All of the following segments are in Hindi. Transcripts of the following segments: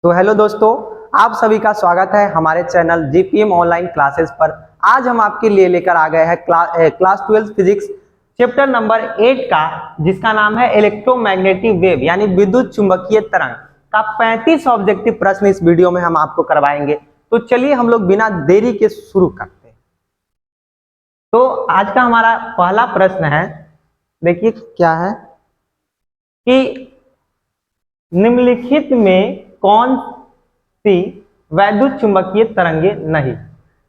तो हेलो दोस्तों, आप सभी का स्वागत है हमारे चैनल जीपीएम ऑनलाइन क्लासेस पर। आज हम आपके लिए लेकर आ गए हैं क्लास 12 फिजिक्स चैप्टर नंबर 8 का, जिसका नाम है इलेक्ट्रोमैग्नेटिक वेव यानी विद्युत चुंबकीय तरंग का 35 ऑब्जेक्टिव प्रश्न इस वीडियो में हम आपको करवाएंगे। तो चलिए हम लोग बिना देरी के शुरू करते हैं। तो आज का हमारा पहला प्रश्न है, देखिए क्या है कि निम्नलिखित में कौन सी वैद्युत चुंबकीय तरंगे नहीं।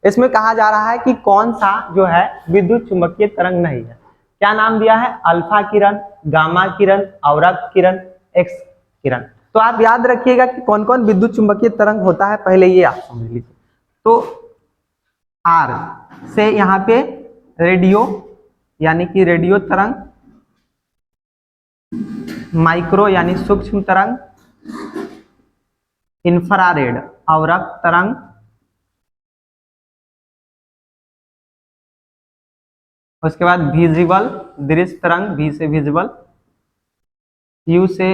इसमें कहा जा रहा है कि कौन सा जो है विद्युत चुंबकीय तरंग नहीं है। क्या नाम दिया है? अल्फा किरण, गामा किरण, अवरक्त किरण, एक्स किरण। तो आप याद रखिएगा कि कौन कौन विद्युत चुंबकीय तरंग होता है, पहले ये आप समझ लीजिए। तो आर से यहाँ पे रेडियो यानी कि रेडियो तरंग, माइक्रो यानी सूक्ष्म तरंग, इंफ्रारेड अवरक्त तरंग, उसके बाद विजिबल दृश्य तरंग, वी से विजिबल, यू से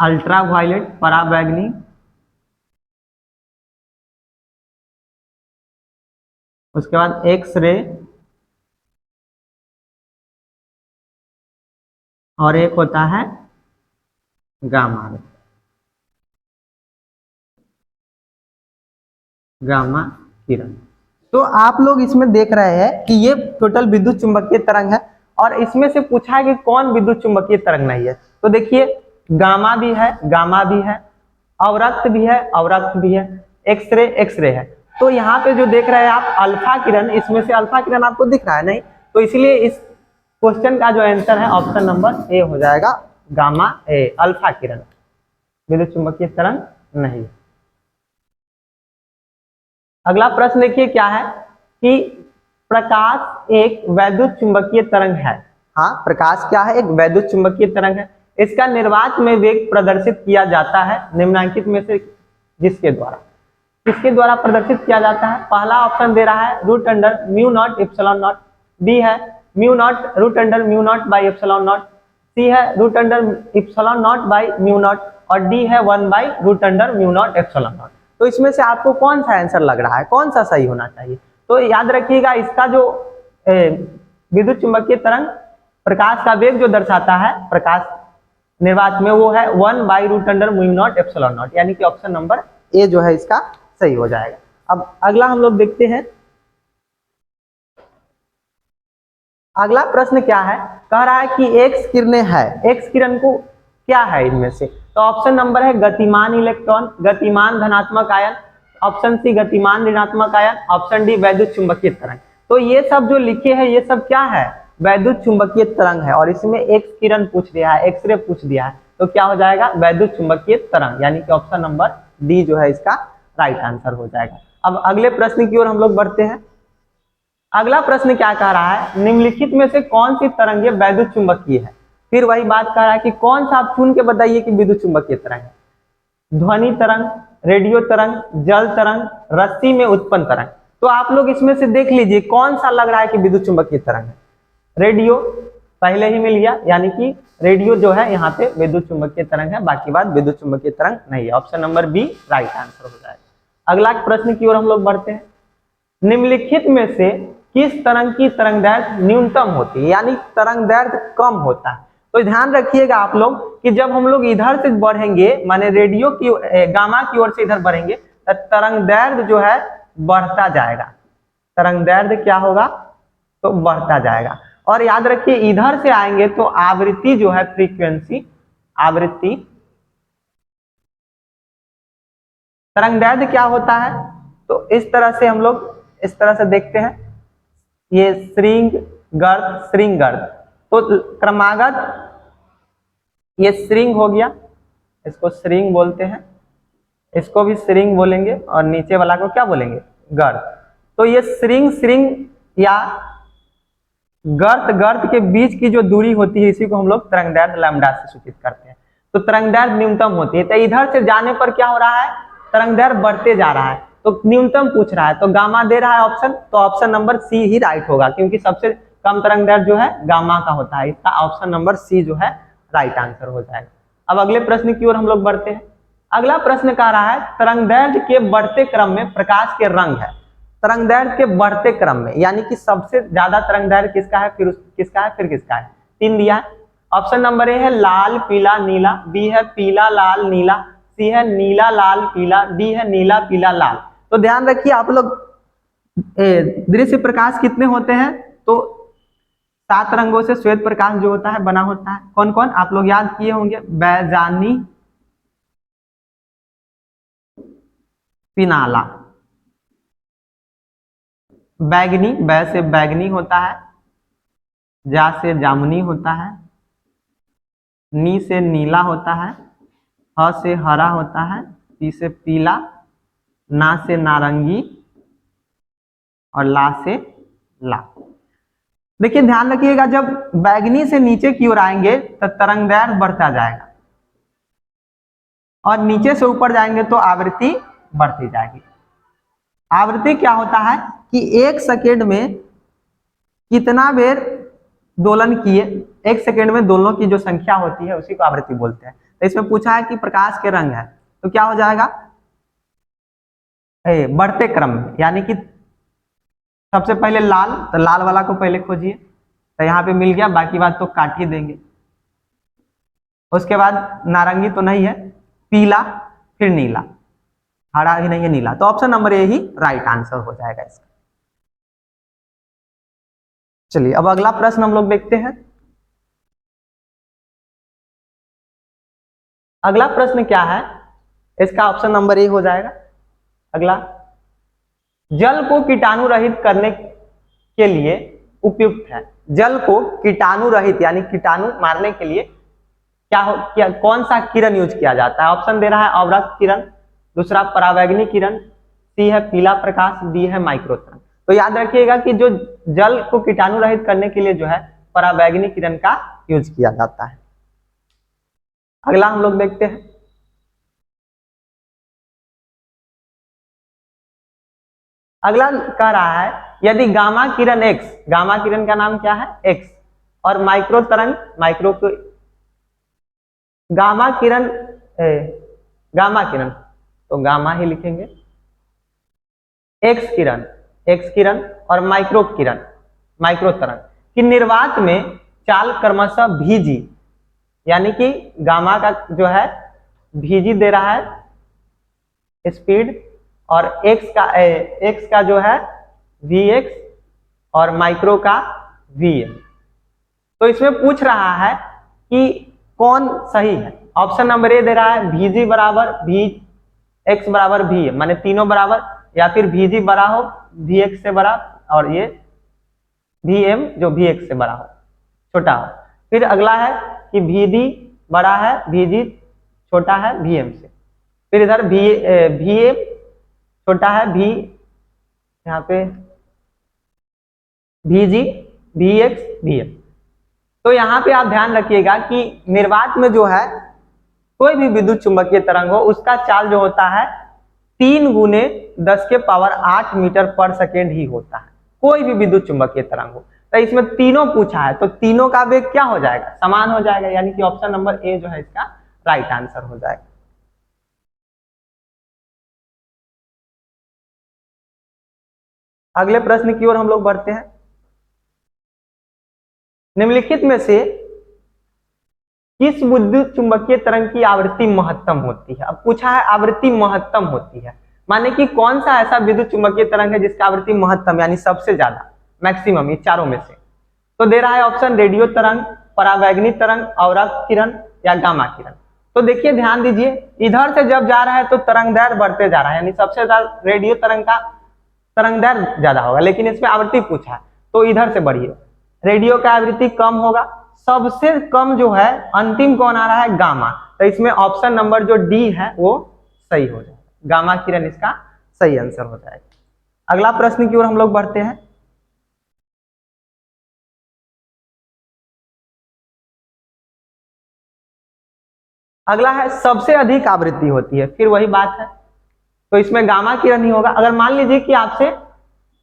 अल्ट्रा वायलेट पराबैंगनी, उसके बाद एक्स रे, और एक होता है गामा रे, गामा किरण। तो आप लोग इसमें देख रहे हैं कि ये टोटल विद्युत चुंबकीय तरंग है, और इसमें से पूछा है कि कौन विद्युत चुंबकीय तरंग नहीं है। तो देखिए गामा भी है, गामा भी है, अवरक्त भी है, अवरक्त भी है, एक्सरे है। तो यहाँ पे जो देख रहे हैं आप अल्फा किरण, इसमें से अल्फा किरण आपको दिख रहा है नहीं, तो इसलिए इस क्वेश्चन का जो आंसर है ऑप्शन नंबर ए हो जाएगा, गामा ए, अल्फा किरण विद्युत चुंबकीय तरंग नहीं। अगला प्रश्न देखिए क्या है कि प्रकाश एक वैद्युत चुंबकीय तरंग है। हाँ, प्रकाश क्या है? एक वैद्युत चुंबकीय तरंग है। इसका निर्वात में वेग प्रदर्शित किया जाता है निम्नलिखित में से किसके द्वारा प्रदर्शित किया जाता है? पहला ऑप्शन दे रहा है root under mu not epsilon naught, B है mu naught root under mu naught by epsilon naught, C है root under epsilon naught by mu naught, और डी है 1 by root under mu not epsilon naught. तो इसमें से आपको कौन सा आंसर लग रहा है, कौन सा सही होना चाहिए? तो याद रखिएगा, इसका जो विद्युत चुंबकीय तरंग प्रकाश का वेग जो दर्शाता है प्रकाश निर्वात में, वो है 1 by root under mu not epsilon not, यानी कि ऑप्शन नंबर ए जो है इसका सही हो जाएगा। अब अगला हम लोग देखते हैं। अगला प्रश्न क्या है? कह रहा है कि एक्स किरणें है, एक्स किरण को क्या है इनमें से? तो ऑप्शन नंबर है गतिमान इलेक्ट्रॉन, गतिमान धनात्मक आयन, ऑप्शन सी गतिमान ऋणात्मक आयन, ऑप्शन डी वैद्युत चुंबकीय तरंग। तो ये सब जो लिखे हैं ये सब क्या है? वैद्युत चुंबकीय तरंग है, और इसमें एक्स किरण पूछ दिया है, एक्सरे पूछ दिया है, तो क्या हो जाएगा? वैद्युत चुंबकीय तरंग, यानी कि ऑप्शन नंबर डी जो है इसका राइट आंसर हो जाएगा। अब अगले प्रश्न की ओर हम लोग बढ़ते हैं। अगला प्रश्न क्या कह रहा है? निम्नलिखित में से कौन सी तरंगे वैद्युत चुंबकीय है? फिर वही बात कह रहा है कि कौन सा आप चुन के बताइए कि विद्युत चुंबकीय तरंग है। ध्वनि तरंग, रेडियो तरंग, जल तरंग, रस्सी में उत्पन्न तरंग। तो आप लोग इसमें से देख लीजिए कौन सा लग रहा है कि विद्युत चुंबकीय तरंग है। रेडियो पहले ही मिल गया, यानी कि रेडियो जो है यहाँ पे विद्युत चुंबकीय तरंग है, बाकी बात विद्युत चुंबकीय तरंग नहीं है। Option number B right answer हो जाएगा। अगला प्रश्न की ओर हम लोग बढ़ते हैं। निम्नलिखित में से किस तरंग की तरंगदैर्घ्य न्यूनतम होती है, यानी तरंगदैर्घ्य कम होता है? तो ध्यान रखिएगा आप लोग कि जब हम लोग इधर से बढ़ेंगे, माने रेडियो की गामा की ओर से इधर बढ़ेंगे, तो तरंगदैर्घ्य जो है बढ़ता जाएगा। तरंगदैर्घ्य क्या होगा? तो बढ़ता जाएगा। और याद रखिए इधर से आएंगे तो आवृत्ति जो है, फ्रीक्वेंसी, आवृत्ति, तरंगदैर्घ्य क्या होता है? तो इस तरह से हम लोग इस तरह से देखते हैं, ये श्रृंग गर्त, श्रृंग गर्त। तो क्रमागत ये श्रृंग हो गया, इसको श्रृंग बोलते हैं, इसको भी श्रृंग बोलेंगे, और नीचे वाला को क्या बोलेंगे? गर्त। तो ये श्रृंग या गर्त के बीच की जो दूरी होती है, इसी को हम लोग तरंगदैर्घ्य लैम्डा से सूचित करते हैं। तो तरंगदैर्घ्य न्यूनतम होती है। तो इधर से जाने पर क्या हो रहा है? तरंगदैर्घ्य बढ़ते जा रहा है, तो न्यूनतम पूछ रहा है, तो गामा दे रहा है ऑप्शन, तो ऑप्शन नंबर सी ही राइट होगा, क्योंकि सबसे कम तरंगदैर्घ्य जो है गामा का होता है। इसका ऑप्शन नंबर सी जो है राइट आंसर हो जाएगा। अब अगले प्रश्न की ओर हम लोग बढ़ते हैं। अगला प्रश्न कह रहा है तरंगदैर्घ्य के बढ़ते क्रम में प्रकाश के रंग है। तरंगदैर्घ्य के बढ़ते क्रम में यानी कि सबसे ज्यादा तरंगदैर्घ्य किसका है, फिर किसका है, फिर किसका है। 3 दिया है। ऑप्शन नंबर ए है लाल पीला नीला, बी है पीला लाल नीला, सी है नीला लाल पीला, डी है नीला पीला लाल। तो ध्यान रखिए आप लोग, दृश्य प्रकाश कितने होते हैं, तो 7 रंगों से श्वेत प्रकाश जो होता है बना होता है। कौन कौन आप लोग याद किए होंगे, बैजानी, पिनाला, बैगनी, बै से बैगनी होता है, जा से जामुनी होता है, नी से नीला होता है, ह से हरा होता है, पी से पीला, ना से नारंगी और ला से लाल। देखिए ध्यान रखिएगा, जब बैगनी से नीचे की ओर आएंगे तो तरंगदैर्घ्य बढ़ता जाएगा और नीचे से ऊपर जाएंगे तो आवृत्ति बढ़ती जाएगी। आवृत्ति क्या होता है कि 1 सेकेंड में कितना बेर दोलन किए, 1 सेकेंड में दोलनों की जो संख्या होती है उसी को आवृत्ति बोलते हैं। तो इसमें पूछा है कि प्रकाश के रंग है, तो क्या हो जाएगा, बढ़ते क्रम में, यानी कि सबसे पहले लाल, तो लाल वाला को पहले खोजिए, तो यहाँ पे मिल गया, बाकी बात तो काट ही देंगे। उसके बाद नारंगी तो नहीं है, पीला, फिर नीला, हरा ही नहीं है नीला, तो option number A he right answer हो जाएगा इसका। चलिए अब अगला प्रश्न हम लोग देखते हैं। अगला प्रश्न क्या है, इसका ऑप्शन नंबर ए हो जाएगा। अगला, जल को कीटाणु रहित करने के लिए उपयुक्त है। जल को कीटाणु रहित यानी कीटाणु मारने के लिए क्या कौन सा किरण यूज किया जाता है। ऑप्शन दे रहा है अवरक्त किरण, दूसरा परावैगनी किरण, सी है पीला प्रकाश, डी है माइक्रो तरंग। तो याद रखिएगा कि जो जल को कीटाणु रहित करने के लिए जो है परावैगनी किरण का यूज किया जाता है। अगला हम लोग देखते हैं। अगला कह रहा है यदि गामा किरण एक्स, गामा किरण का नाम क्या है एक्स, और माइक्रो तरंग, माइक्रो गामा किरण, गामा किरण तो गामा ही लिखेंगे, एक्स किरण, एक्स किरण और माइक्रो किरण, माइक्रो तरंग की निर्वात में चाल क्रमशः भीजी, यानी कि गामा का जो है भीजी दे रहा है स्पीड, और एक्स का जो है Vx और माइक्रो का Vm। तो इसमें पूछ रहा है कि कौन सही है। ऑप्शन नंबर ए दे रहा है Vg बराबर Vx बराबर Vm, माने तीनों बराबर, या फिर Vg बड़ा हो Vx से बड़ा और ये Vm जो Vx से बड़ा हो, छोटा हो। फिर अगला है कि Vd बड़ा है Vg छोटा है Vm से, फिर इधर Vm छोटा है V, यहाँ पे Vg Vx Vm। तो यहाँ पे आप ध्यान रखिएगा कि निर्वात में जो है कोई भी विद्युत चुंबकीय तरंग हो उसका चाल जो होता है 3 गुने 10 के पावर 8 मीटर पर सेकेंड ही होता है, कोई भी विद्युत चुंबकीय तरंग हो। तो इसमें तीनों पूछा है, तो तीनों का वेग क्या हो जाएगा, समान हो जाएगा, यानी कि ऑप्शन नंबर ए जो है इसका राइट आंसर हो जाएगा। अगले प्रश्न की ओर हम लोग बढ़ते हैं। निम्नलिखित में से किस विद्युत चुंबकीय तरंग की आवृत्ति महत्तम होती है। अब पूछा है आवृत्ति महत्तम होती है, माने कि कौन सा ऐसा विद्युत चुंबकीय तरंग है जिसका आवृत्ति महत्तम यानी सबसे ज्यादा, मैक्सिमम, ये चारों में से। तो दे रहा है ऑप्शन रेडियो तरंग, परावैगनी तरंग, अवरक्त किरण या गामा किरण। तो देखिए ध्यान दीजिए, इधर से जब जा रहा है तो तरंगदैर्घ्य बढ़ते जा रहा है, यानी सबसे ज्यादा रेडियो तरंग का तरंगदैर्घ्य ज्यादा होगा, लेकिन इसमें आवृत्ति पूछा है तो इधर से बढ़िए, रेडियो का आवृत्ति कम होगा, सबसे कम जो है अंतिम कौन आ रहा है, गामा। तो इसमें ऑप्शन नंबर जो डी है वो सही हो जाएगा, गामा किरण इसका सही आंसर हो जाएगा। अगला प्रश्न की ओर हम लोग बढ़ते हैं। अगला है सबसे अधिक आवृत्ति होती है, फिर वही बात है, तो इसमें गामा किरण ही होगा। अगर मान लीजिए कि आपसे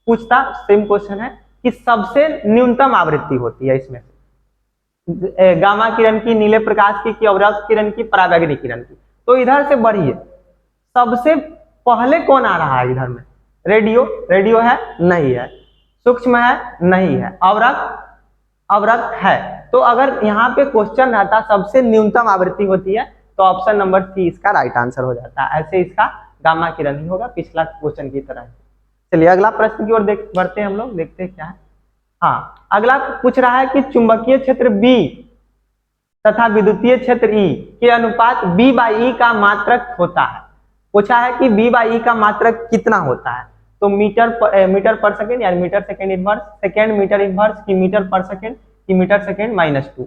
पूछता, सेम क्वेश्चन है कि सबसे न्यूनतम आवृत्ति होती है इसमें से, गामा किरण की, नीले प्रकाश की अवरक्त किरण की, पराबैंगनी किरण की। तो इधर से बढ़िए, सबसे पहले कौन आ रहा है इधर में? रेडियो। रेडियो है? नहीं है। सूक्ष्म है? नहीं है। अवरक्त? अवरक्त है। तो अगर यहाँ पे क्वेश्चन रहता सबसे न्यूनतम आवृत्ति होती है, तो ऑप्शन नंबर सी इसका राइट आंसर हो जाता है। ऐसे इसका गामा किरण ही होगा, पिछला क्वेश्चन की तरह। चलिए अगला प्रश्न की ओर बढ़ते हैं हम लोग, देखते हैं क्या है। हाँ, अगला पूछ रहा है कि चुंबकीय क्षेत्र बी तथा विद्युतीय क्षेत्र ई के अनुपात बी बाई ई का मात्रक होता है। पूछा है कि बी बाई ई का मात्रक कितना होता है। तो मीटर पर सेकेंड यानी metre second inverse, second metre inverse की मीटर पर सेकेंड की मीटर सेकेंड -2।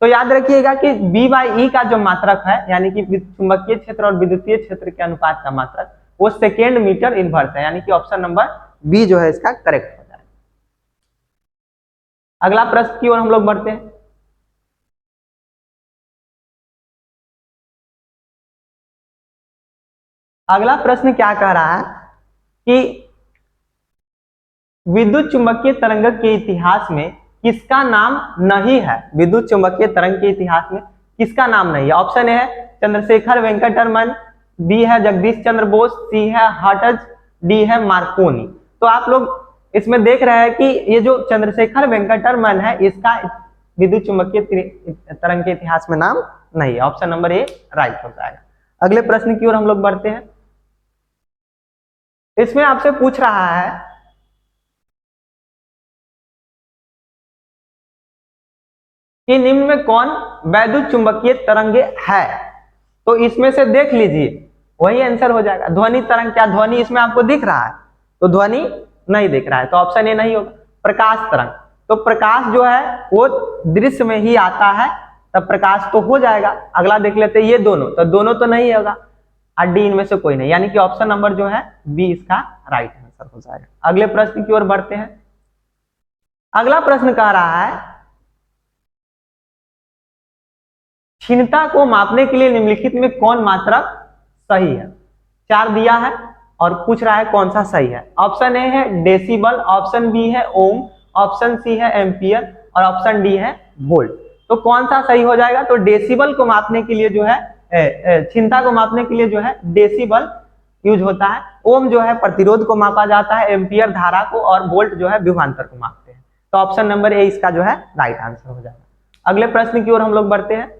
तो याद रखिएगा कि बी बाई ई का जो मात्रक है यानी कि चुंबकीय क्षेत्र और विद्युतीय क्षेत्र के अनुपात का मात्रक, वो सेकेंड मीटर इनवर्स है, यानी कि ऑप्शन नंबर बी जो है इसका करेक्ट हो जाएगा। अगला प्रश्न की ओर हम लोग बढ़ते हैं। अगला प्रश्न क्या कह रहा है कि विद्युत चुंबकीय तरंग के इतिहास में किसका नाम नहीं है? विद्युत चुंबकीय तरंग के इतिहास में किसका नाम नहीं है? ऑप्शन ए है चंद्रशेखर वेंकटरमन, बी है जगदीश चंद्र बोस, सी है हर्ट्ज, डी है मार्कोनी। तो आप लोग इसमें देख रहे हैं कि ये जो चंद्रशेखर वेंकटरमन है, इसका विद्युत चुंबकीय तरंग के इतिहास में नाम नहीं है। ऑप्शन नंबर ए राइट हो जाएगा। अगले प्रश्न की ओर हम लोग बढ़ते हैं। इसमें आपसे पूछ रहा है कि निम्न में कौन वैद्युत चुंबकीय तरंगे है? तो इसमें से देख लीजिए, वही आंसर हो जाएगा। ध्वनि तरंग, क्या ध्वनि इसमें आपको दिख रहा है? तो ध्वनि नहीं दिख रहा है, तो ऑप्शन ए नहीं होगा। प्रकाश तरंग, तो प्रकाश जो है वो दृश्य में ही आता है, तब प्रकाश तो हो जाएगा। अगला देख लेते हैं, ये दोनों, तो दोनों तो नहीं होगा, और डी इनमें से कोई नहीं, यानी कि ऑप्शन नंबर जो है बी इसका राइट आंसर हो जाएगा। अगले प्रश्न की ओर बढ़ते हैं। अगला प्रश्न कह रहा है क्षीणता को मापने के लिए निम्नलिखित में कौन मात्रक सही है? 4 दिया है और पूछ रहा है कौन सा सही है। ऑप्शन ए है डेसिबल, ऑप्शन बी है ओम, ऑप्शन सी है एम्पियर और ऑप्शन डी है वोल्ट। तो कौन सा सही हो जाएगा? तो डेसिबल को मापने के लिए जो है, क्षीणता को मापने के लिए जो है डेसिबल यूज होता है। ओम जो है प्रतिरोध को मापा जाता है, एम्पियर धारा को, और वोल्ट जो है विभवांतर को मापते हैं। तो ऑप्शन नंबर ए इसका जो है राइट आंसर हो जाएगा। अगले प्रश्न की ओर हम लोग बढ़ते हैं।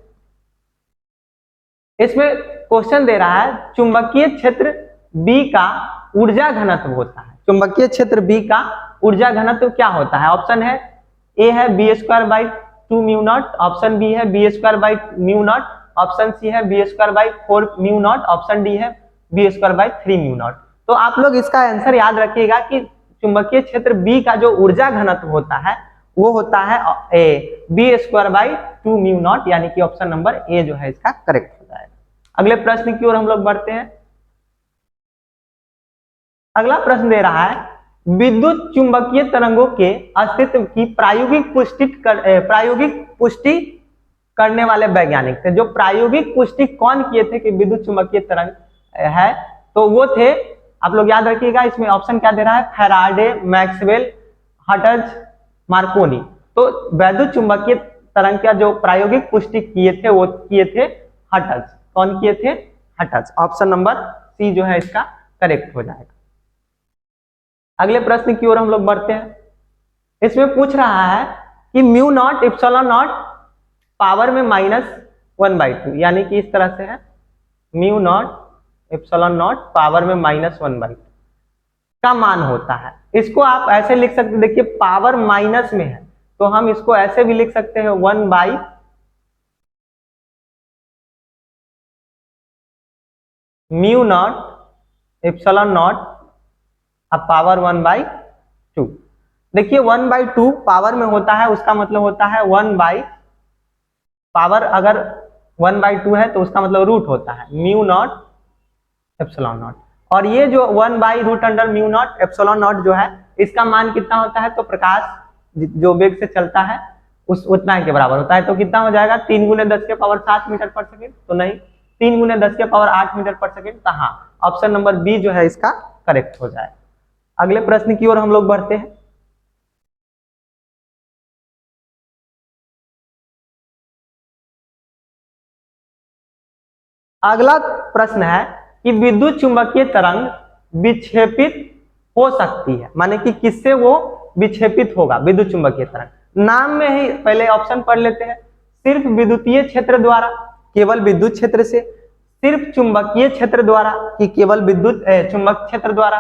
इसमें क्वेश्चन दे रहा है चुंबकीय क्षेत्र बी का ऊर्जा घनत्व होता है। चुंबकीय क्षेत्र बी का ऊर्जा घनत्व क्या होता है? ऑप्शन है ए है b²/2 mu naught, option B है b² mu naught, option C है b²4 mu naught, option D है b²3 म्यू नॉट। तो आप लोग इसका आंसर याद रखिएगा कि चुंबकीय क्षेत्र बी का जो ऊर्जा घनत्व होता है वो होता है b²/2 म्यू नॉट, यानी कि ऑप्शन नंबर ए जो है इसका करेक्ट हो जाएगा। अगले प्रश्न की ओर हम लोग बढ़ते हैं। अगला प्रश्न दे रहा है विद्युत चुंबकीय तरंगों के अस्तित्व की प्रायोगिक पुष्टि करने वाले वैज्ञानिक थे। जो प्रायोगिक पुष्टि कौन किए थे कि विद्युत चुंबकीय तरंग है, तो वो थे, आप लोग याद रखिएगा, इसमें ऑप्शन क्या दे रहा है? Faraday, Maxwell, hertz, Markovnikov. तो वैद्युत चुंबकीय तरंग का जो प्रायोगिक पुष्टि किए थे वो किए थे हर्ट्ज। कौन किए थे? हर्ट्ज। ऑप्शन नंबर सी जो है इसका करेक्ट हो जाएगा। अगले प्रश्न की ओर हम लोग बढ़ते हैं। इसमें पूछ रहा है कि mu naught epsilon not power में -1/2, यानी कि इस तरह से है mu not epsilon not power में -1/2 का मान होता है। इसको आप ऐसे लिख सकते, देखिए पावर माइनस में है तो हम इसको ऐसे भी लिख सकते हैं 1/, म्यू नॉट इप्सिलॉन नॉट अब पावर 1/2। देखिए 1/2 पावर में होता है, उसका मतलब होता है 1 पावर, अगर 1/2 है तो उसका मतलब रूट होता है म्यू नॉट एप्सिलॉन नॉट। और ये जो 1/√म्यू नॉट एप्सिलॉन नॉट जो है, इसका मान कितना होता है? तो प्रकाश जो वेग से चलता है उस उतना के बराबर होता है। तो कितना हो जाएगा? 3 × 10⁻7 मीटर पर सेकेंड। तो नहीं, 3 × 10⁸ मीटर पर सेकेंड। तो हाँ, ऑप्शन नंबर बी जो है इसका करेक्ट हो जाएगा। अगले प्रश्न की ओर हम लोग बढ़ते हैं। अगला प्रश्न है कि विद्युत चुंबकीय तरंग विक्षेपित हो सकती है, माने कि किससे वो विक्षेपित होगा विद्युत चुंबकीय तरंग। नाम में ही पहले ऑप्शन पढ़ लेते हैं। सिर्फ विद्युतीय क्षेत्र द्वारा, केवल विद्युत क्षेत्र से। सिर्फ चुंबकीय क्षेत्र द्वारा, कि केवल विद्युत चुंबक क्षेत्र द्वारा।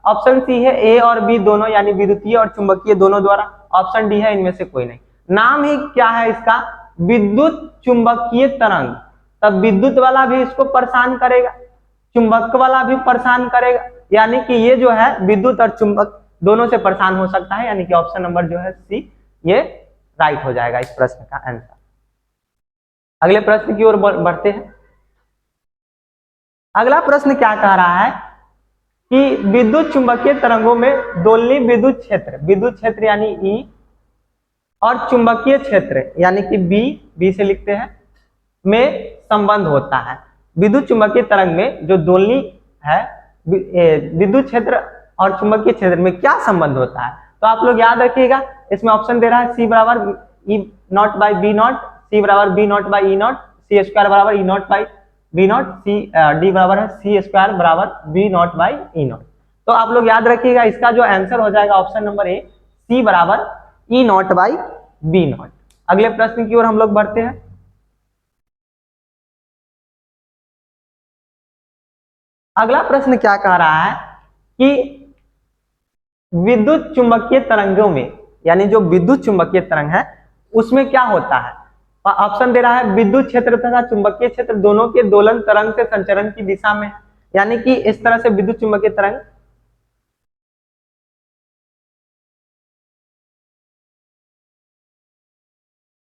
ऑप्शन सी है ए और बी दोनों, यानी विद्युतीय और चुंबकीय दोनों द्वारा। ऑप्शन डी है इनमें से कोई नहीं। नाम ही क्या है इसका, विद्युत चुंबकीय तरंग, तब विद्युत वाला भी इसको परेशान करेगा, चुंबक वाला भी परेशान करेगा, यानी कि ये जो है विद्युत और चुंबक दोनों से परेशान हो सकता है, यानी कि ऑप्शन नंबर जो है सी ये राइट हो जाएगा इस प्रश्न का आंसर। अगले प्रश्न की ओर बढ़ते हैं। अगला प्रश्न क्या कह रहा है कि विद्युत चुंबकीय तरंगों में दोलनीय विद्युत क्षेत्र यानी ई, और चुंबकीय क्षेत्र यानी कि बी से लिखते हैं, में संबंध होता है। विद्युत चुंबकीय तरंग में जो दोलनी है, विद्युत क्षेत्र और चुंबकीय क्षेत्र में क्या संबंध होता है, तो आप लोग याद रखिएगा। इसमें ऑप्शन दे रहा है सी बराबर E naught by B naught, C बराबर B naught by E naught, C square बराबर E naught by B naught, C D बराबर है सी स्क्वायर बराबर B naught by E naught. तो आप लोग याद रखिएगा इसका जो आंसर हो जाएगा ऑप्शन नंबर ए, सी बराबर E naught by B not. अगले प्रश्न की ओर हम लोग बढ़ते हैं। अगला प्रश्न क्या कह रहा है कि विद्युत चुंबकीय तरंगों में, यानी जो विद्युत चुंबकीय तरंग है उसमें क्या होता है। ऑप्शन दे रहा है विद्युत क्षेत्र तथा चुंबकीय क्षेत्र दोनों के दोलन तरंग से संचरण की दिशा में है, यानी कि इस तरह से विद्युत चुंबकीय तरंग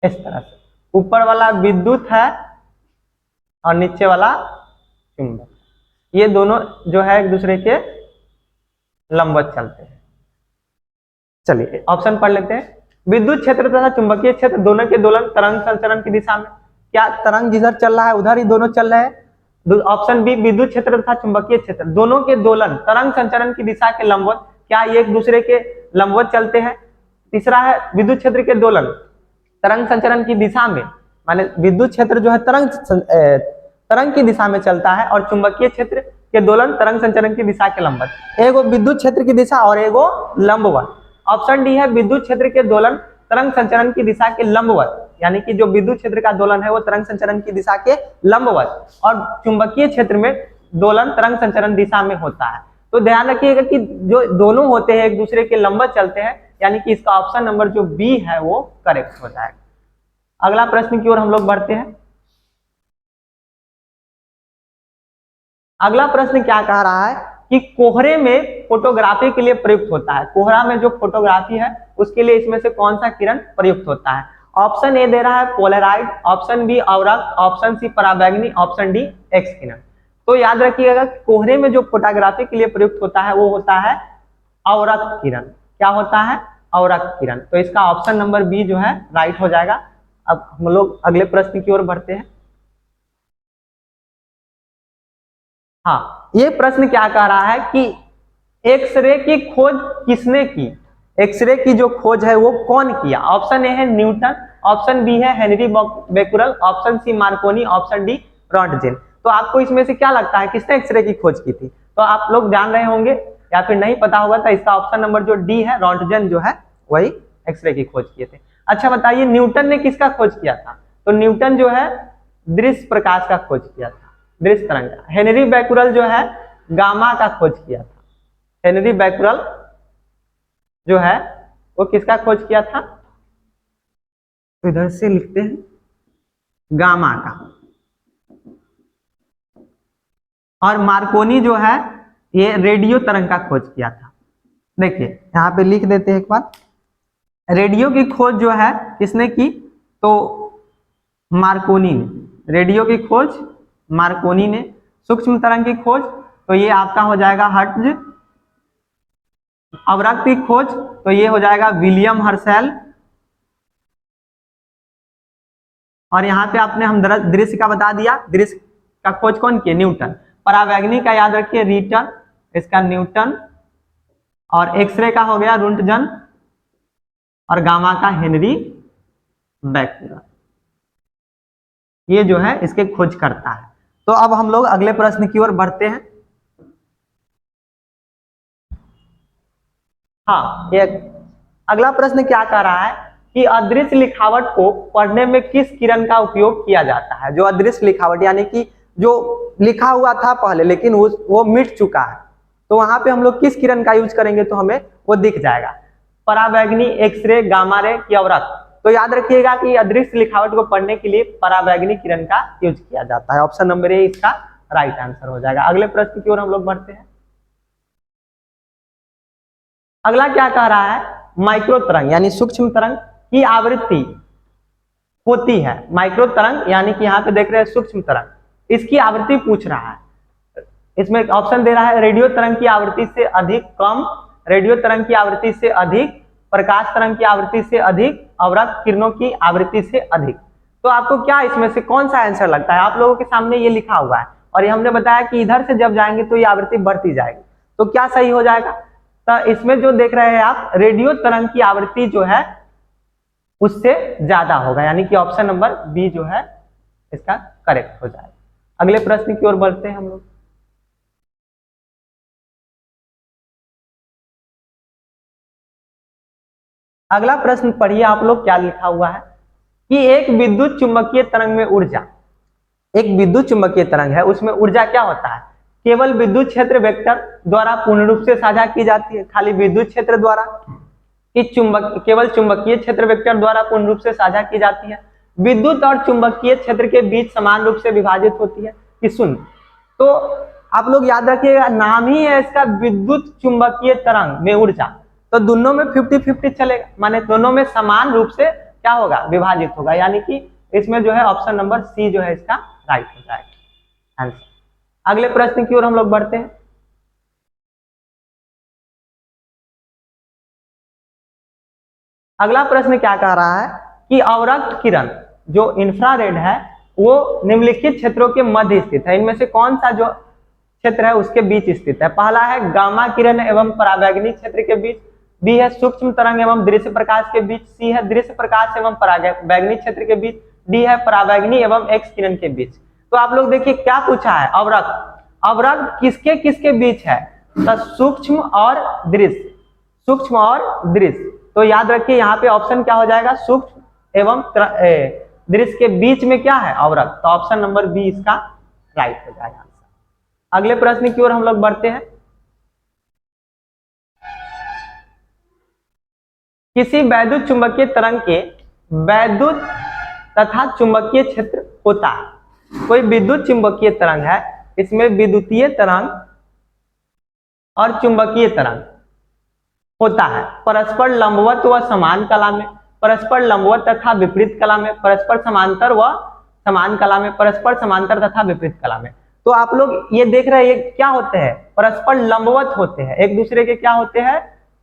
इस तरह से, ऊपर वाला विद्युत है और नीचे वाला चुंबक, ये दोनों जो है एक दूसरे के लंबवत चलते हैं। चलिए ऑप्शन पढ़ लेते हैं। विद्युत क्षेत्र तथा चुंबकीय क्षेत्र दोनों के दोलन तरंग संचरण की दिशा में, क्या तरंग जिधर चल रहा है उधर ही दोनों चल रहे हैं। ऑप्शन बी विद्युत क्षेत्र तथा चुंबकीय क्षेत्र दोनों के दोलन तरंग संचरण की दिशा के लंबवत, क्या ये एक दूसरे के लंबवत चलते हैं। तीसरा है विद्युत क्षेत्र के दोलन तरंग संचरण की दिशा में, माने विद्युत क्षेत्र जो है तरंग की दिशा में चलता है, और चुंबकीय क्षेत्र के दोलन तरंग संचरण की दिशा के लंबवत। एगो विद्युत क्षेत्र की दिशा और एगो लंबवत। ऑप्शन डी है विद्युत क्षेत्र के दोलन तरंग संचरण की दिशा के लंबवत, यानी कि जो विद्युत क्षेत्र का दोलन है वो तरंग संचरण की दिशा के लंबवत, और चुंबकीय क्षेत्र में दोलन तरंग संचरण दिशा में होता है। तो ध्यान रखिएगा कि जो दोनों होते हैं एक दूसरे के लंबवत चलते हैं, यानी कि इसका ऑप्शन नंबर जो बी है वो करेक्ट हो जाएगा। अगला प्रश्न की ओर हम लोग बढ़ते हैं। अगला प्रश्न क्या कह रहा है कि कोहरे में फोटोग्राफी के लिए प्रयुक्त होता है। कोहरा में जो फोटोग्राफी है उसके लिए इसमें से कौन सा किरण प्रयुक्त होता है। ऑप्शन ए दे रहा है पोलराइड, ऑप्शन बी अवरक्त, ऑप्शन सी पराबैंगनी, ऑप्शन डी एक्स किरण। तो याद रखिएगा कोहरे में जो फोटोग्राफी के लिए प्रयुक्त होता है वो होता है अवरक्त किरण। क्या होता है, अवरक्त किरण। तो इसका ऑप्शन नंबर बी जो है राइट हो जाएगा। अब हम लोग अगले प्रश्न की ओर बढ़ते हैं। हाँ, ये प्रश्न क्या कह रहा है कि एक्सरे की खोज किसने की। एक्सरे की जो खोज है वो कौन किया। ऑप्शन ए है न्यूटन, ऑप्शन बी है Henri Becquerel, option C Marconi, option D Roentgen. तो आपको इसमें से क्या लगता है किसने एक्सरे की खोज की थी। तो आप लोग जान रहे होंगे या फिर नहीं पता होगा, तो इसका ऑप्शन नंबर जो डी है रॉन्टजेन जो है वही एक्सरे की खोज किए थे। अच्छा बताइए न्यूटन ने किसका खोज किया था। तो न्यूटन जो है दृश्य प्रकाश का खोज किया था, दृश्य तरंग का। हेनरी बेकुरल जो है गामा का खोज किया था। हेनरी बेकुरल जो है वो किसका खोज किया था, तो इधर से लिखते हैं गामा का। और मार्कोनी जो है ये रेडियो तरंग का खोज किया था। देखिए यहाँ पे लिख देते हैं एक बार, रेडियो की खोज जो है किसने की, तो मार्कोनी ने। रेडियो की खोज मार्कोनी ने। सूक्ष्म तरंग की खोज तो ये आपका हो जाएगा हर्ट्ज। अवरक्त की खोज तो ये हो जाएगा विलियम हर्शेल। और यहाँ पे आपने हम दृश्य का बता दिया, दृश्य का खोज कौन किया, न्यूटन। परावैंगनी का याद रखिए रीटन, इसका न्यूटन। और एक्सरे का हो गया रुंटजन, और गामा का हेनरी बेकुरल। ये जो है इसके खोज करता है। तो अब हम लोग अगले प्रश्न की ओर बढ़ते हैं। हाँ, ये अगला प्रश्न क्या कह रहा है कि अदृश्य लिखावट को पढ़ने में किस किरण का उपयोग किया जाता है। जो अदृश्य लिखावट यानी कि जो लिखा हुआ था पहले लेकिन वो मिट चुका है, तो वहां पे हम लोग किस किरण का यूज करेंगे तो हमें वो दिख जाएगा। पराबैंगनी, एक्सरे, गामा रे या अवरक्त। तो याद रखिएगा कि अदृश्य लिखावट को पढ़ने के लिए पराबैंगनी किरण का यूज किया जाता है। ऑप्शन नंबर ए इसका राइट आंसर हो जाएगा। अगले प्रश्न की ओर हम लोग बढ़ते हैं। अगला क्या कह रहा है, माइक्रो तरंग यानी सूक्ष्म तरंग की आवृत्ति होती है। माइक्रो तरंग यानी कि यहाँ पे देख रहे हैं सूक्ष्म तरंग, इसकी आवृत्ति पूछ रहा है। इसमें ऑप्शन दे रहा है रेडियो तरंग की आवृत्ति से अधिक, कम, रेडियो तरंग की आवृत्ति से अधिक, प्रकाश तरंग की आवृत्ति से अधिक, अवरक्त किरणों की आवृत्ति से अधिक। तो आपको क्या इसमें से कौन सा आंसर लगता है? आप लोगों के सामने ये लिखा हुआ है और ये हमने बताया कि इधर से जब जाएंगे तो ये आवृत्ति बढ़ती जाएगी, तो क्या सही हो जाएगा? तो इसमें जो देख रहे हैं आप, रेडियो तरंग की आवृत्ति जो है उससे ज्यादा होगा, यानी कि ऑप्शन नंबर बी जो है इसका करेक्ट हो जाएगा। अगले प्रश्न की ओर बढ़ते हैं हम लोग। अगला प्रश्न पढ़िए आप लोग, क्या लिखा हुआ है कि एक विद्युत चुंबकीय तरंग में ऊर्जा, एक विद्युत चुंबकीय तरंग है उसमें ऊर्जा क्या होता है, केवल विद्युत क्षेत्र वेक्टर द्वारा पूर्ण रूप से साझा की जाती है। खाली विद्युत क्षेत्र द्वारा कि केवल चुंबकीय क्षेत्र वेक्टर द्वारा पूर्ण रूप से साझा की जाती है। विद्युत और चुंबकीय क्षेत्र के बीच समान रूप से विभाजित होती है कि शून्य। तो आप लोग याद रखिएगा, नाम ही है इसका विद्युत चुंबकीय तरंग में ऊर्जा, तो दोनों में 50-50 चलेगा, माने दोनों में समान रूप से क्या होगा, विभाजित होगा, यानी कि इसमें जो है ऑप्शन नंबर सी जो है इसका राइट हो जाएगा आंसर। अगले प्रश्न की ओर हम लोग बढ़ते हैं। अगला प्रश्न क्या कह रहा है कि अवरक्त किरण जो इंफ्रारेड है वो निम्नलिखित क्षेत्रों के मध्य स्थित है। इनमें से कौन सा जो क्षेत्र है उसके बीच स्थित है? पहला है गामा किरण एवं पराबैंगनी क्षेत्र के बीच, बी है सूक्ष्म तरंग एवं दृश्य प्रकाश के बीच, सी है दृश्य प्रकाश एवं पराबैंगनी क्षेत्र के बीच, डी है पराबैंगनी एवं एक्स किरण के बीच। तो आप लोग देखिए क्या पूछा है, अवरक्त, अवरक्त किसके किसके बीच है? तो सूक्ष्म और दृश्य, सूक्ष्म और दृश्य। तो याद रखिए यहाँ पे ऑप्शन क्या हो जाएगा, सूक्ष्म एवं दृश्य के बीच में क्या है, अवरक्त। तो ऑप्शन नंबर बी इसका राइट हो जाएगा। अगले प्रश्न की ओर हम लोग बढ़ते हैं। किसी वैद्युत चुंबकीय तरंग के वैद्युत तथा चुंबकीय क्षेत्र होता है। कोई विद्युत चुंबकीय तरंग है, इसमें विद्युतीय तरंग और चुंबकीय तरंग होता है, परस्पर लंबवत व समान कला में, परस्पर लंबवत तथा विपरीत कला में, परस्पर समांतर व समान कला में, परस्पर समांतर तथा विपरीत कला में। तो आप लोग ये देख रहे हैं ये क्या होते हैं, परस्पर लंबवत होते हैं, एक दूसरे के क्या होते हैं,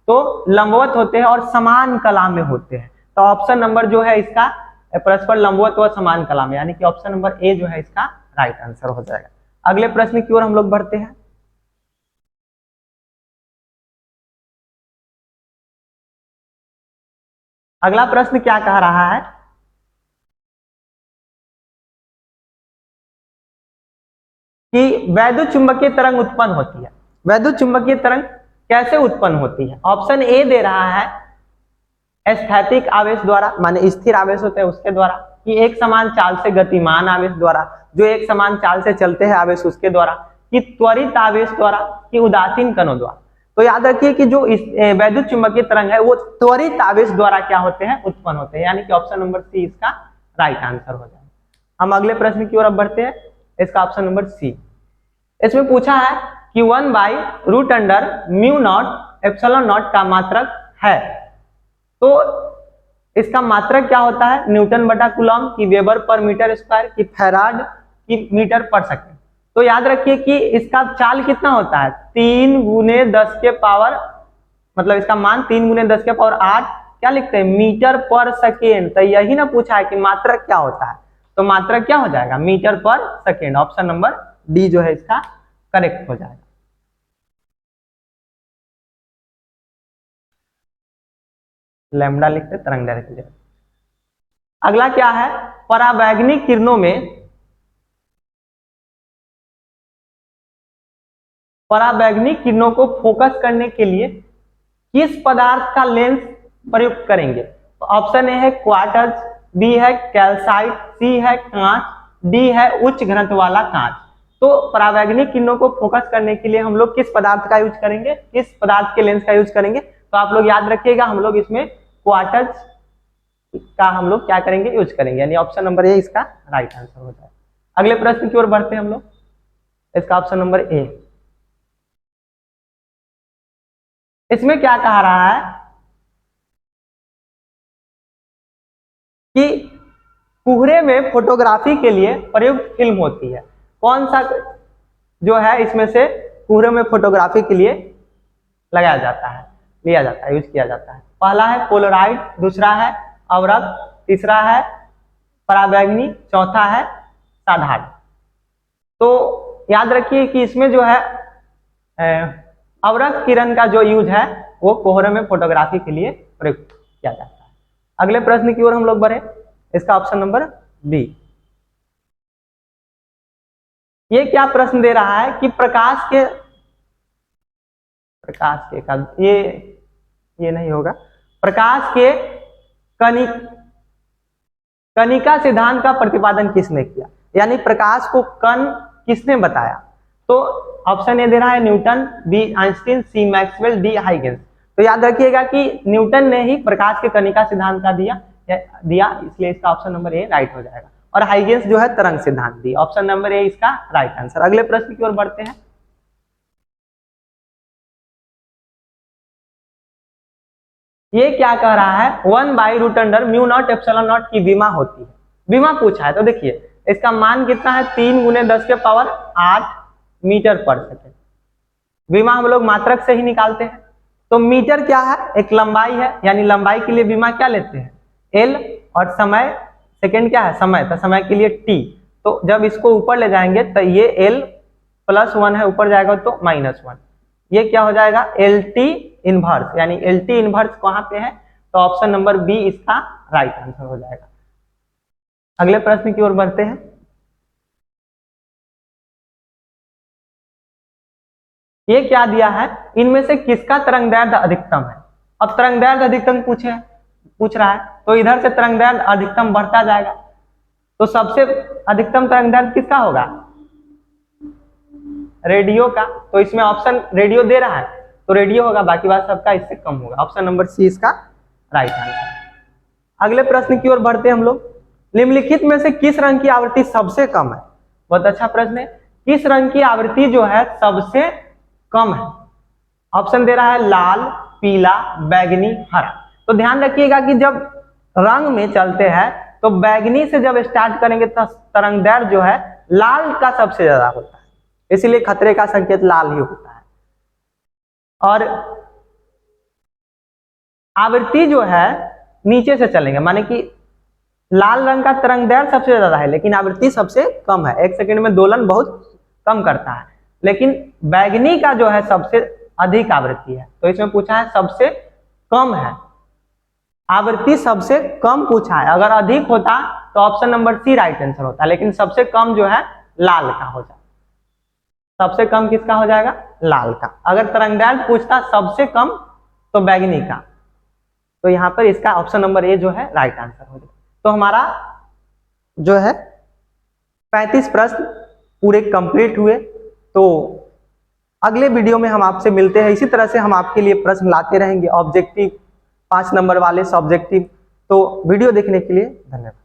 तो लंबवत होते हैं और समान कला में होते हैं। तो ऑप्शन नंबर जो है इसका परस्पर लंबवत व समान कला में, यानी कि ऑप्शन नंबर ए जो है इसका राइट आंसर हो जाएगा। अगले प्रश्न की ओर हम लोग बढ़ते हैं। अगला प्रश्न क्या कह रहा है कि वैद्युत चुंबकीय तरंग उत्पन्न होती है। वैद्युत चुंबकीय तरंग कैसे उत्पन्न होती है? ऑप्शन ए दे रहा है स्थैतिक आवेश द्वारा, माने स्थिर आवेश होते हैं उसके द्वारा, कि एक समान चाल से गतिमान आवेश द्वारा, जो एक समान चाल से चलते हैं आवेश उसके द्वारा, कि त्वरित आवेश द्वारा, कि उदासीन कणों द्वारा। तो याद रखिए कि जो वैद्युत चुंबकीय तरंग है वो त्वरित आवेश द्वारा क्या होते हैं, उत्पन्न होते हैं, यानी कि ऑप्शन नंबर सी इसका राइट आंसर हो जाएगा। हम अगले प्रश्न की ओर अब बढ़ते हैं। इसका ऑप्शन नंबर सी, इसमें पूछा है कि 1/√μ0 एप्सिलॉन नॉट का मात्रक है। तो इसका मात्रक क्या होता है, न्यूटन बटा कूलम, की वेबर पर मीटर स्क्वायर, की फैराड, की मीटर पर सेकंड। तो याद रखिए कि इसका चाल कितना होता है, 3 × 10 के पावर, मतलब इसका मान 3 × 10 के पावर 8 क्या लिखते हैं, मीटर पर सेकेंड। तो यही ना पूछा है कि मात्रक क्या होता है, तो मात्रक क्या हो जाएगा, मीटर पर सेकेंड। ऑप्शन नंबर डी जो है इसका करेक्ट हो जाएगा। लैम्डा लिखते तरंग दैर्घ्य की जगह। अगला क्या है, पराबैंगनी किरणों में पराबैंगनी किरणों को फोकस करने के लिए किस पदार्थ का लेंस प्रयुक्त करेंगे? तो ऑप्शन ए है क्वार्ट्ज, बी है कैल्साइट, सी है कांच, डी है उच्च घनत्व वाला कांच। तो पराबैंगनी किरणों को फोकस करने के लिए हम लोग किस पदार्थ का यूज करेंगे, किस पदार्थ के लेंस का यूज करेंगे? तो आप लोग याद रखिएगा, हम लोग इसमें क्वार्ट्ज का हम लोग क्या करेंगे, यूज करेंगे, यानी ऑप्शन नंबर ए इसका राइट आंसर हो जाएगा। अगले प्रश्न की ओर बढ़ते हैं हम लोग। इसका ऑप्शन नंबर ए, इसमें क्या कहा रहा है कि कोहरे में फोटोग्राफी के लिए प्रयुक्त फिल्म होती है। कौन सा जो है इसमें से कोहरे में फोटोग्राफी के लिए लगाया जाता है, लिया जाता है, यूज किया जाता है? पहला है पोलराइड, दूसरा है अवरक, तीसरा है पराबैंगनी, चौथा है साधारण। तो याद रखिए कि इसमें जो है अवरक किरण का जो यूज है वो कोहरे में फोटोग्राफी के लिए प्रयुक्त किया जाता है। अगले प्रश्न की ओर हम लोग बढ़े। इसका ऑप्शन नंबर बी। ये क्या प्रश्न दे रहा है कि प्रकाश के ये नहीं होगा। प्रकाश के कणिका सिद्धांत का प्रतिपादन किसने किया, यानी प्रकाश को कण किसने बताया? तो ऑप्शन ए दे रहा है न्यूटन, बी आइंस्टीन, सी मैक्सवेल, डी हाइगेंस। तो याद रखिएगा कि न्यूटन ने ही प्रकाश के कणिका सिद्धांत का दिया, इसलिए इसका ऑप्शन नंबर ए राइट हो जाएगा। और हाइगेंस जो है तरंग सिद्धांत दी, ऑप्शन नंबर ए इसका राइट आंसर। अगले प्रश्न की ओर बढ़ते हैं। ये क्या कह रहा है, 1/√μ0ε0 की विमा होती है। विमा पूछा है तो देखिए इसका मान कितना है, 3 × 10⁸ मीटर पर सेकेंड। विमा हम लोग मात्रक से ही निकालते हैं। तो मीटर क्या है, एक लंबाई है, यानी लंबाई के लिए विमा क्या लेते हैं, एल, और समय सेकेंड क्या है, समय, तो समय के लिए टी। तो जब इसको ऊपर ले जाएंगे तो ये एल +1 है, ऊपर जाएगा तो -1, ये क्या हो जाएगा एल टी इनवर्स, यानी एल टी इनवर्स कहाँ पे है? तो ऑप्शन नंबर बी इसका राइट आंसर हो जाएगा। अगले प्रश्न की ओर बढ़ते हैं। ये क्या दिया है, इनमें से किसका तरंगदैर्ध्य अधिकतम है? अब तरंगदैर्ध्य अधिकतम पूछ रहा है, तो इधर से तरंगदैर्ध्य अधिकतम बढ़ता जाएगा। तो सबसे अधिकतम तरंगदैर्ध्य किसका होगा, रेडियो का। तो इसमें ऑप्शन रेडियो दे रहा है तो रेडियो होगा, बाकी बात सबका इससे कम होगा। ऑप्शन नंबर सी इसका राइट आंसर। अगले प्रश्न की ओर बढ़ते हैं हम लोग। निम्नलिखित में से किस रंग की आवृत्ति सबसे कम है? बहुत अच्छा प्रश्न है। किस रंग की आवृत्ति जो है सबसे कम है? ऑप्शन दे रहा है लाल, पीला, बैंगनी, हरा। तो ध्यान रखिएगा कि जब रंग में चलते हैं तो बैंगनी से जब स्टार्ट करेंगे तो तरंगदैर्ध्य जो है लाल का सबसे ज्यादा होता है, इसीलिए खतरे का संकेत लाल ही होता है। और आवृत्ति जो है नीचे से चलेंगे, माने कि लाल रंग का तरंगदैर्ध्य सबसे ज्यादा है लेकिन आवृत्ति सबसे कम है, 1 सेकंड में दोलन बहुत कम करता है। लेकिन बैंगनी का जो है सबसे अधिक आवृत्ति है। तो इसमें पूछा है सबसे कम है, आवृत्ति सबसे कम पूछा है। अगर अधिक होता तो option number C right answer होता, लेकिन सबसे कम जो है लाल का हो जाए। सबसे कम किसका हो जाएगा, लाल का। अगर तरंगदैर्ध्य पूछता सबसे कम तो बैंगनी का, तो यहाँ पर इसका ऑप्शन नंबर ए जो है राइट आंसर हो जाएगा। तो हमारा जो है 35 प्रश्न पूरे कंप्लीट हुए। तो अगले वीडियो में हम आपसे मिलते हैं। इसी तरह से हम आपके लिए प्रश्न लाते रहेंगे, ऑब्जेक्टिव 5 नंबर वाले, सब्जेक्टिव। तो वीडियो देखने के लिए धन्यवाद।